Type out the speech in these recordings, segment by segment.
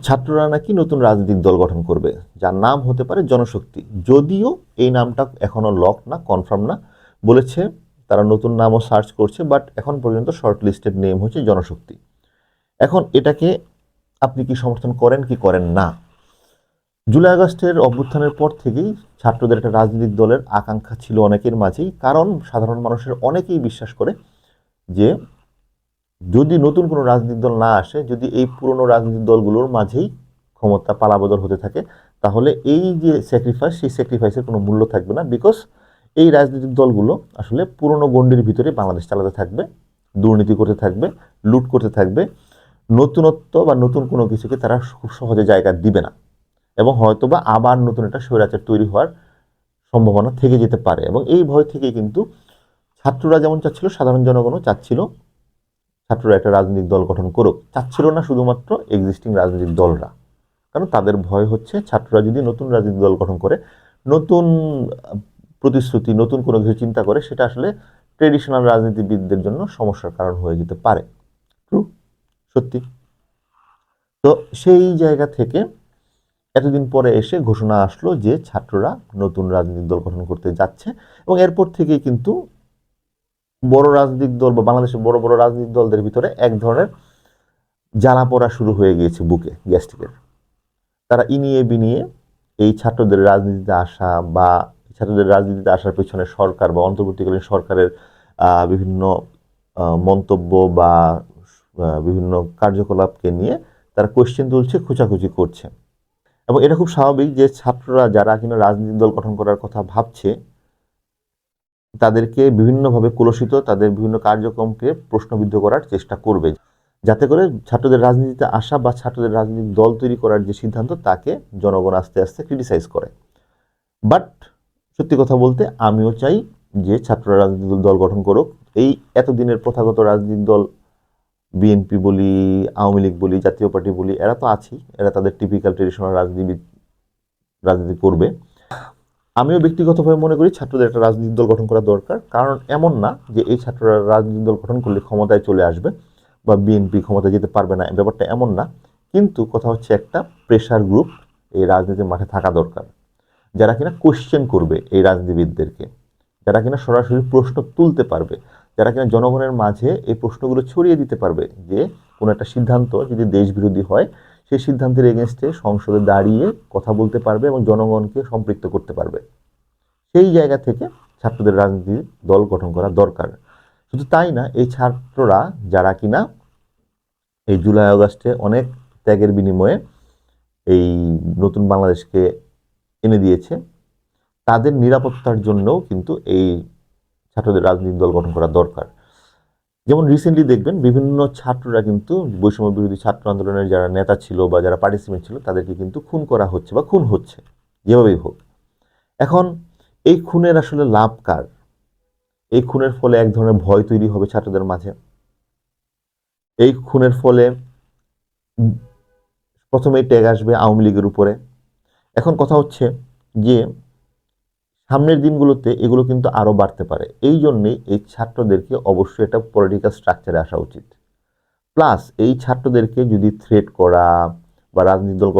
ছাত্ররা নাকি নতুন রাজনৈতিক দল গঠন করবে, যার নাম হতে পারে জনশক্তি। যদিও এই নামটা এখনো লক না, কনফার্ম না, বলেছে তারা নতুন নামও সার্চ করছে, বাট এখন পর্যন্ত শর্ট লিস্টেড নেম হচ্ছে জনশক্তি। এখন এটাকে আপনি কি সমর্থন করেন কি করেন না? জুলাই আগস্টের অভ্যুত্থানের পর থেকেই ছাত্রদের একটা রাজনৈতিক দলের আকাঙ্ক্ষা ছিল অনেকের মাঝেই, কারণ সাধারণ মানুষের অনেকেই বিশ্বাস করে যে যদি নতুন কোনো রাজনৈতিক দল না আসে, যদি এই পুরনো রাজনৈতিক দলগুলোর মাঝেই ক্ষমতা পালাবদল হতে থাকে, তাহলে এই যে স্যাক্রিফাইস, সেই স্যাক্রিফাইসের কোনো মূল্য থাকবে না। বিকজ এই রাজনৈতিক দলগুলো আসলে পুরনো গণ্ডির ভিতরে বাংলাদেশ চালাতে থাকবে, দুর্নীতি করতে থাকবে, লুট করতে থাকবে। নতুনত্ব বা নতুন কোনো কিছুকে তারা খুব সহজে জায়গা দিবে না, এবং হয়তোবা আবার নতুন একটা স্বৈরাচার তৈরি হওয়ার সম্ভাবনা থেকে যেতে পারে। এবং এই ভয় থেকেই কিন্তু ছাত্ররা যেমন চাচ্ছিল, সাধারণ জনগণও চাচ্ছিল ছাত্ররা একটা রাজনৈতিক দল গঠন করুক। চাচ্ছিল না শুধুমাত্র এক্সিস্টিং রাজনৈতিক দলরা, কারণ তাদের ভয় হচ্ছে ছাত্ররা যদি নতুন রাজনৈতিক দল গঠন করে, নতুন প্রতিশ্রুতি, নতুন কোনো কিছু চিন্তা করে, সেটা আসলে ট্রেডিশনাল রাজনীতিবিদদের জন্য সমস্যার কারণ হয়ে যেতে পারে। ট্রু, সত্যি। তো সেই জায়গা থেকে এতদিন পরে এসে ঘোষণা আসলো যে ছাত্ররা নতুন রাজনৈতিক দল গঠন করতে যাচ্ছে, এবং এরপর থেকেই কিন্তু বড় রাজনৈতিক দল বা বাংলাদেশের বড় বড় রাজনৈতিক দলদের ভিতরে এক ধরনের জ্বালা পড়া শুরু হয়ে গিয়েছে বুকে, গ্যাস্ট্রিকের। তারা ইনিয়ে বিনিয়ে এই ছাত্রদের রাজনীতিতে আসা বা ছাত্রদের রাজনীতিতে আসার পেছনে সরকার বা অন্তর্বর্তীকালীন সরকারের বিভিন্ন মন্তব্য বা বিভিন্ন কার্যকলাপকে নিয়ে তারা কোয়েশ্চেন তুলছে, খোঁচাখুচি করছে। এবং এটা খুব স্বাভাবিক যে ছাত্ররা যারা কিনা রাজনৈতিক দল গঠন করার কথা ভাবছে, তাদেরকে বিভিন্নভাবে কুলসিত, তাদের বিভিন্ন কার্যক্রমকে প্রশ্নবিদ্ধ করার চেষ্টা করবে, যাতে করে ছাত্রদের রাজনীতিতে আসা বা ছাত্রদের রাজনৈতিক দল তৈরি করার যে সিদ্ধান্ত, তাকে জনগণ আস্তে আস্তে ক্রিটিসাইজ করে। বাট সত্যি কথা বলতে আমিও চাই যে ছাত্ররা রাজনৈতিক দল গঠন করুক। এই এতদিনের প্রথাগত রাজনৈতিক দল, বিএনপি বলি, আওয়ামী লীগ বলি, জাতীয় পার্টি বলি, এরা তো আছেই, এরা তাদের টিপিক্যাল ট্রেডিশনাল রাজনীতি করবে। আমিও ব্যক্তিগতভাবে মনে করি ছাত্রদের একটা রাজনৈতিক দল গঠন করা দরকার, কারণ এমন না যে এই ছাত্ররা রাজনৈতিক দল গঠন করলে ক্ষমতায় চলে আসবে বা বিএনপি ক্ষমতায় যেতে পারবে না, ব্যাপারটা এমন না। কিন্তু কথা হচ্ছে একটা প্রেশার গ্রুপ এই রাজনীতির মাঠে থাকা দরকার, যারা কিনা কোশ্চেন করবে এই রাজনীতিবিদদেরকে, যারা কিনা সরাসরি প্রশ্ন তুলতে পারবে, যারা কিনা জনগণের মাঝে এই প্রশ্নগুলো ছড়িয়ে দিতে পারবে যে কোনো একটা সিদ্ধান্ত যদি দেশ বিরোধী হয়, সেই সিদ্ধান্তের এগেনস্টে সংসদে দাঁড়িয়ে কথা বলতে পারবে এবং জনগণকে সম্পৃক্ত করতে পারবে। সেই জায়গা থেকে ছাত্রদের রাজনীতির দল গঠন করা দরকার। শুধু তাই না, এই ছাত্ররা যারা কিনা এই জুলাই আগস্টে অনেক ত্যাগের বিনিময়ে এই নতুন বাংলাদেশকে এনে দিয়েছে, তাদের নিরাপত্তার জন্যও কিন্তু এই ছাত্রদের রাজনৈতিক দল গঠন করা দরকার। যেমন রিসেন্টলি দেখবেন বিভিন্ন ছাত্ররা কিন্তু বৈষম্য বিরোধী ছাত্র আন্দোলনের যারা নেতা ছিল বা যারা পার্টিসিপেন্ট ছিল, তাদেরকে কিন্তু খুন করা হচ্ছে বা খুন হচ্ছে, যেভাবেই হোক। এখন এই খুনের আসলে লাভ কার? এই খুনের ফলে এক ধরনের ভয় তৈরি হবে ছাত্রদের মাঝে। এই খুনের ফলে প্রথমেই ট্যাগ আসবে আওয়ামী লীগের উপরে। এখন কথা হচ্ছে যে সামনের দিনগুলোতে এগুলো কিন্তু আরও বাড়তে পারে। এই জন্যেই এই ছাত্রদেরকে অবশ্যই একটা পলিটিক্যাল স্ট্রাকচারে আসা উচিত। প্লাস এই ছাত্রদেরকে যদি থ্রেট করা বা রাজনীতি দল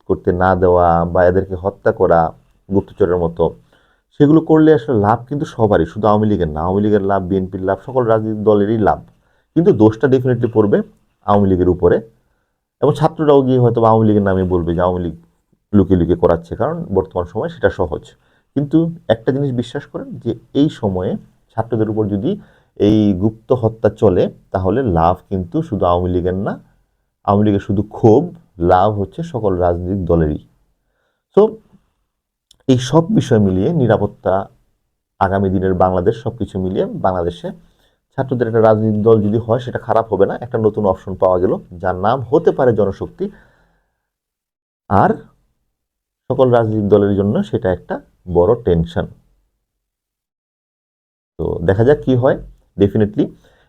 করতে না দেওয়া বা এদেরকে হত্যা করা গুপ্তচরের মতো, সেগুলো করলে আসলে লাভ কিন্তু সবারই, শুধু আওয়ামী লীগের না। আওয়ামী লীগের লাভ, বিএনপির লাভ, সকল রাজনৈতিক দলেরই লাভ। কিন্তু দোষটা ডেফিনেটলি পড়বে আওয়ামী লীগের উপরে, এবং ছাত্ররাও গিয়ে হয়তো আওয়ামী লীগের নামে বলবে যে আওয়ামী লীগ লুকিয়ে লুকিয়ে করাচ্ছে, কারণ বর্তমান সময় সেটা সহজ। কিন্তু একটা জিনিস বিশ্বাস করেন যে এই সময়ে ছাত্রদের উপর যদি এই গুপ্ত হত্যা চলে, তাহলে লাভ কিন্তু শুধু আওয়ামী লীগের না, আওয়ামী লীগের শুধু ক্ষোভ, লাভ হচ্ছে সকল রাজনৈতিক দলেরই। তো এই সব বিষয় মিলিয়ে নিরাপত্তা, আগামী দিনের বাংলাদেশ, সবকিছু মিলিয়ে বাংলাদেশে ছাত্রদের একটা রাজনৈতিক দল যদি হয়, সেটা খারাপ হবে না। একটা নতুন অপশন পাওয়া গেল, যার নাম হতে পারে জনশক্তি। আর সকল রাজনৈতিক দলের জন্য সেটা একটা বড় টেনশন। তো দেখা যাক কি হয়। ডেফিনেটলি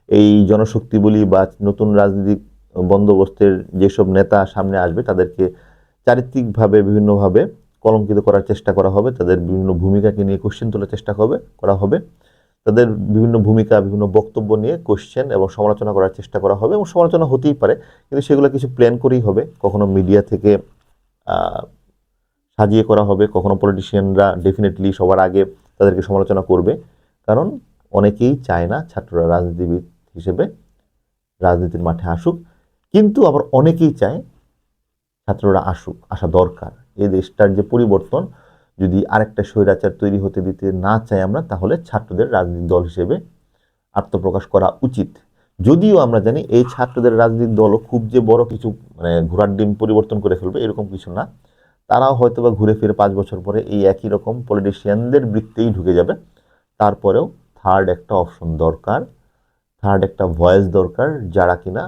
এই জনশক্তি বলি বা নতুন রাজনৈতিক বন্দোবস্তের যেসব নেতা সামনে আসবে, তাদেরকে চারিত্রিকভাবে বিভিন্নভাবে কলঙ্কিত করার চেষ্টা করা হবে, তাদের বিভিন্ন ভূমিকাকে নিয়ে কোশ্চেন তোলার চেষ্টা করা হবে। তাদের বিভিন্ন ভূমিকা, বিভিন্ন বক্তব্য নিয়ে কোশ্চেন এবং সমালোচনা করার চেষ্টা করা হবে, এবং সমালোচনা হতেই পারে, কিন্তু সেগুলো কিছু প্ল্যান করেই হবে। কখনো মিডিয়া থেকে সাজিয়ে করা হবে, কখনো পলিটিশিয়ানরা ডেফিনেটলি সবার আগে তাদেরকে সমালোচনা করবে, কারণ অনেকেই চায় না ছাত্ররা রাজনীতিবিদ হিসেবে রাজনীতির মাঠে আসুক, কিন্তু আবার অনেকেই চায় ছাত্ররা আসুক, আসা দরকার। এই দেশটার যে পরিবর্তন যদি আরেকটা স্বৈরাচার তৈরি হতে দিতে না চাই আমরা, তাহলে ছাত্রদের রাজনৈতিক দল হিসেবে আত্মপ্রকাশ করা উচিত। যদিও আমরা জানি এই ছাত্রদের রাজনৈতিক দলও খুব যে বড় কিছু মানে ঘোড়ার ডিম পরিবর্তন করে ফেলবে এরকম কিছু না। তারাও হয়তো বা ঘুরে ফিরে 5 বছর পরে এই একই রকম পলিটিশিয়ানদের বৃত্তেই ঢুকে যাবে। তারপরেও থার্ড একটা অপশন দরকার, থার্ড একটা ভয়েস দরকার, যারা কিনা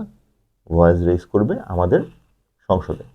ভয়েস রেজ করবে আমাদের সংসদে।